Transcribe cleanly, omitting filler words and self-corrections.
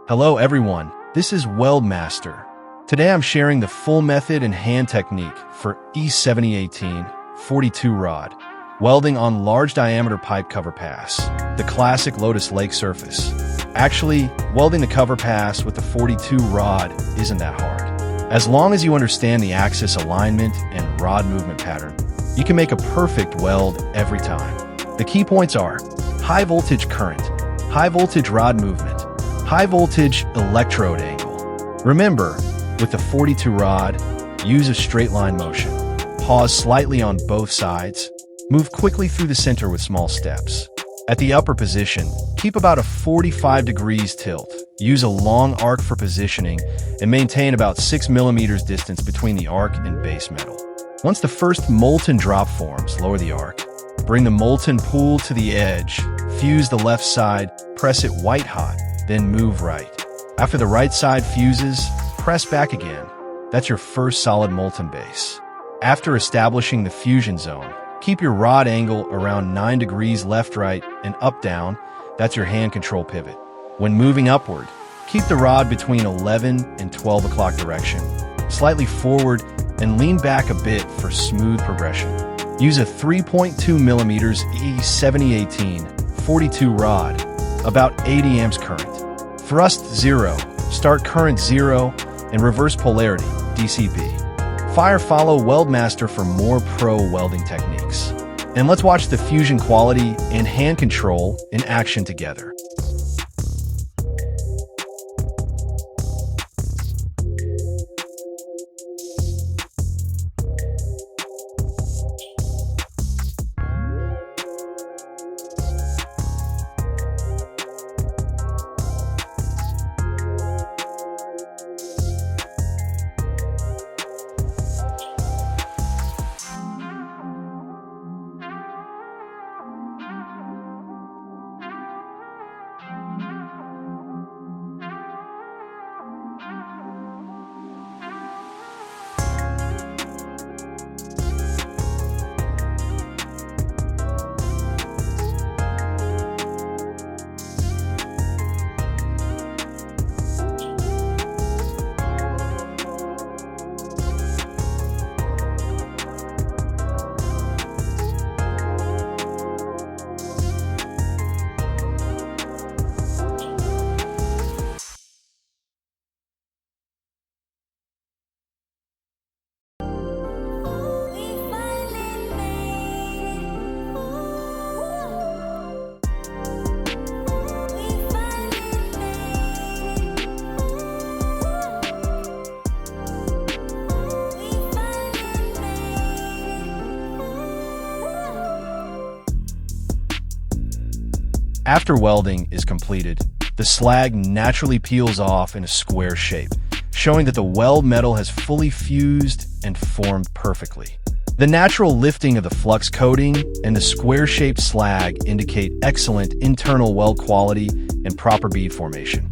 Hello everyone, this is WeldMastar. Today I'm sharing the full method and hand technique for E7018 42 rod welding on large diameter pipe cover pass, the classic Lotus Lake surface. Actually, welding the cover pass with the 42 rod isn't that hard. As long as you understand the axis alignment and rod movement pattern, you can make a perfect weld every time. The key points are high voltage current, high voltage rod movement, high voltage electrode angle. Remember, with the 42 rod, use a straight line motion. Pause slightly on both sides. Move quickly through the center with small steps. At the upper position, keep about a 45 degrees tilt. Use a long arc for positioning and maintain about 6 millimeters distance between the arc and base metal. Once the first molten drop forms, lower the arc. Bring the molten pool to the edge. Fuse the left side, press it white hot, then move right. After the right side fuses, press back again. That's your first solid molten base. After establishing the fusion zone, keep your rod angle around 9 degrees left-right and up-down. That's your hand control pivot. When moving upward, keep the rod between 11 and 12 o'clock direction. Slightly forward and lean back a bit for smooth progression. Use a 3.2 millimeters E7018 42 rod, about 80 amps current. Thrust 0, start current 0, and reverse polarity, DCP. Follow WeldMastar for more pro welding techniques. And let's watch the fusion quality and hand control in action together. After welding is completed, the slag naturally peels off in a square shape, showing that the weld metal has fully fused and formed perfectly. The natural lifting of the flux coating and the square-shaped slag indicate excellent internal weld quality and proper bead formation.